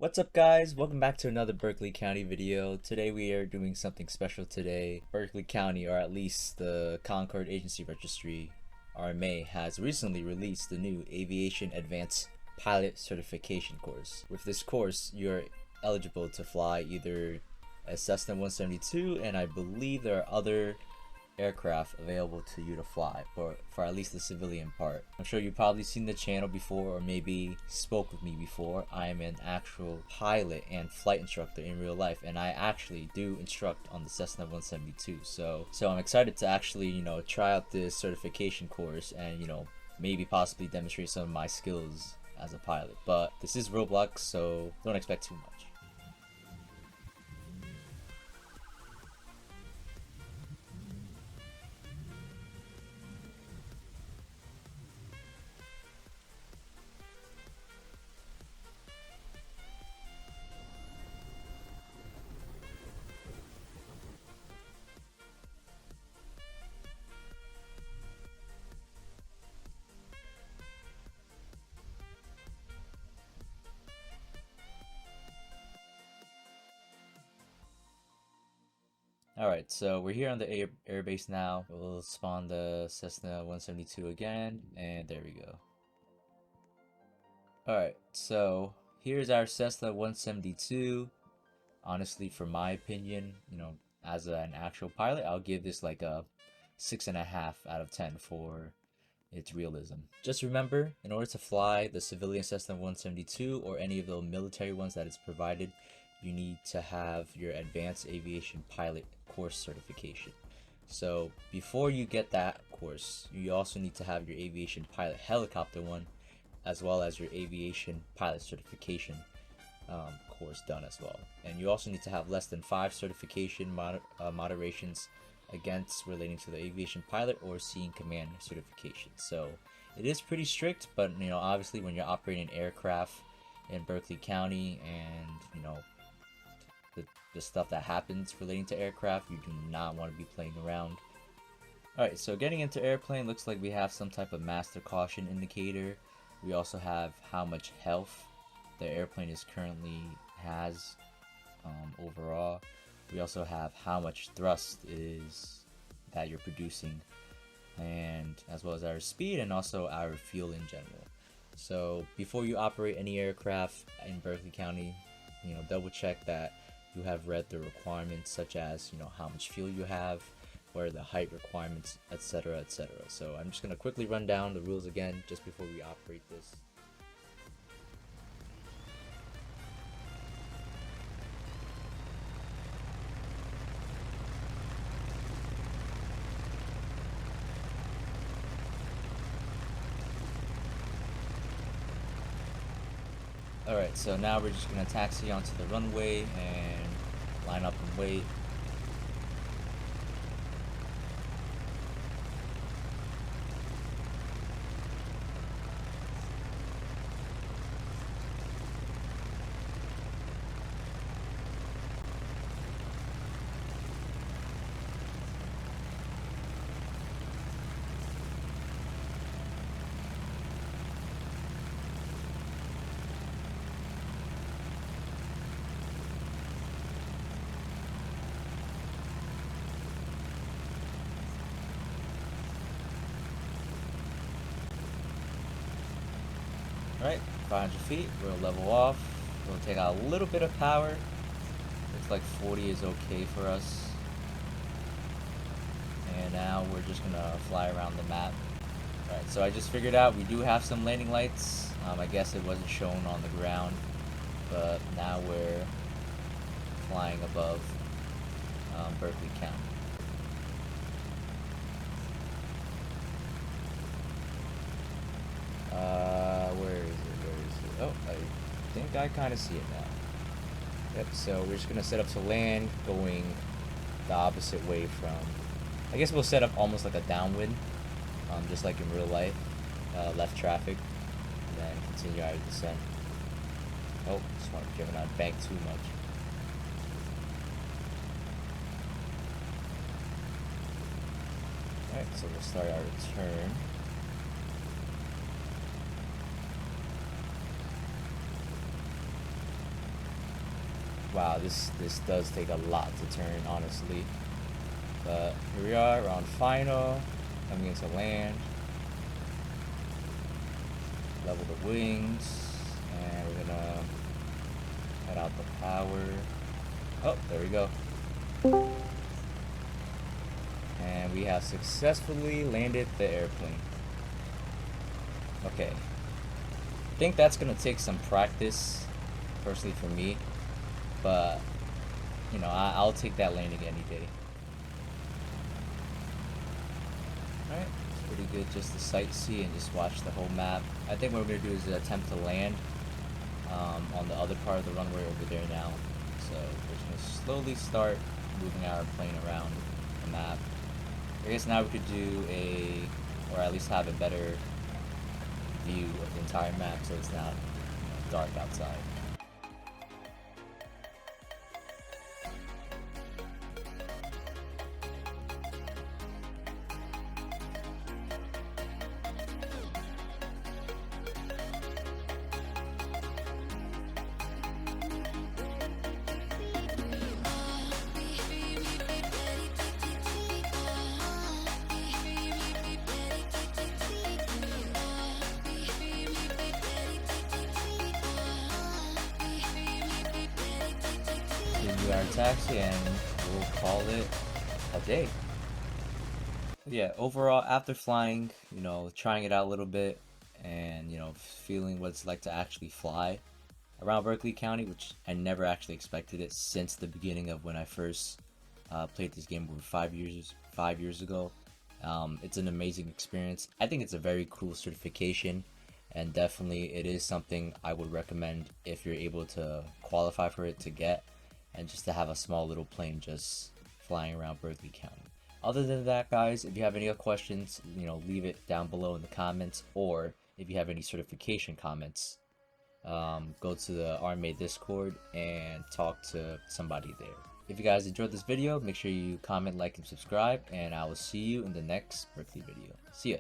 What's up guys? Welcome back to another Berkeley County video. Today we are doing something special today. Berkeley County, or at least the Concord Agency Registry, RMA, has recently released the new Aviation Advanced Pilot Certification course. With this course, you're eligible to fly either a Cessna 172, and I believe there are other aircraft available to you to fly for at least the civilian part. I'm sure you've probably seen the channel before or maybe spoke with me before. I am an actual pilot and flight instructor in real life, and I actually do instruct on the Cessna 172. So I'm excited to actually, try out this certification course and, maybe possibly demonstrate some of my skills as a pilot. But this is Roblox, so don't expect too much. Alright, so we're here on the airbase now. We'll spawn the Cessna 172 again, and there we go. Alright, so here's our Cessna 172. Honestly, for my opinion, as an actual pilot, I'll give this like a 6.5 out of 10 for its realism. Just remember, in order to fly the civilian Cessna 172 or any of the military ones that is provided, you need to have your advanced aviation pilot course certification. So before you get that course, you also need to have your aviation pilot helicopter one, as well as your aviation pilot certification course done as well. And you also need to have less than 5 certification moderations against relating to the aviation pilot or seeing command certification. So it is pretty strict, but obviously when you're operating an aircraft in Berkeley County and the stuff that happens relating to aircraft, you do not want to be playing around. Alright, so getting into airplane, looks like we have some type of master caution indicator. We also have how much health the airplane is currently has overall. We also have how much thrust is that you're producing, and as well as our speed and also our fuel in general. So before you operate any aircraft in Berkeley County, double check that you have read the requirements, such as how much fuel you have, what are the height requirements, etc, etc. So I'm just going to quickly run down the rules again just before we operate this. Alright, so now we're just going to taxi onto the runway and line up and wait. Alright, 500 feet, we'll level off. We'll take out a little bit of power. Looks like 40 is okay for us. And now we're just gonna fly around the map. Alright, so I just figured out we do have some landing lights. I guess it wasn't shown on the ground, but now we're flying above Berkeley County. Where is it? Oh, I think I kind of see it now. Yep, so we're just going to set up to land, going the opposite way from... I guess we'll set up almost like a downwind, just like in real life. Left traffic, and then continue our descent. Oh, just want to drive on bank too much. Alright, so we'll start our return. Wow, this does take a lot to turn, honestly. But here we are, we're on final, coming into land. Level the wings, and we're gonna head out the power. Oh, there we go. And we have successfully landed the airplane. Okay. I think that's gonna take some practice, personally for me. But, you know, I'll take that landing any day. Alright, it's pretty good just to sightsee and just watch the whole map. I think what we're gonna do is attempt to land on the other part of the runway over there now. So we're just gonna slowly start moving our plane around the map. I guess now we could do or at least have a better view of the entire map so it's not, you know, dark outside. Continue our taxi and we'll call it a day. Yeah, overall, after flying, you know, trying it out a little bit and, you know, feeling what it's like to actually fly around Berkeley County, which I never actually expected it since the beginning of when I first played this game over 5 years ago. It's an amazing experience. I think it's a very cool certification, and definitely it is something I would recommend if you're able to qualify for it to get, and just to have a small little plane just flying around Berkeley County. Other than that, guys, if you have any other questions, you know, leave it down below in the comments, or if you have any certification comments, go to the RMA Discord and talk to somebody there. If you guys enjoyed this video, make sure you comment, like, and subscribe, and I will see you in the next Berkeley video. See ya!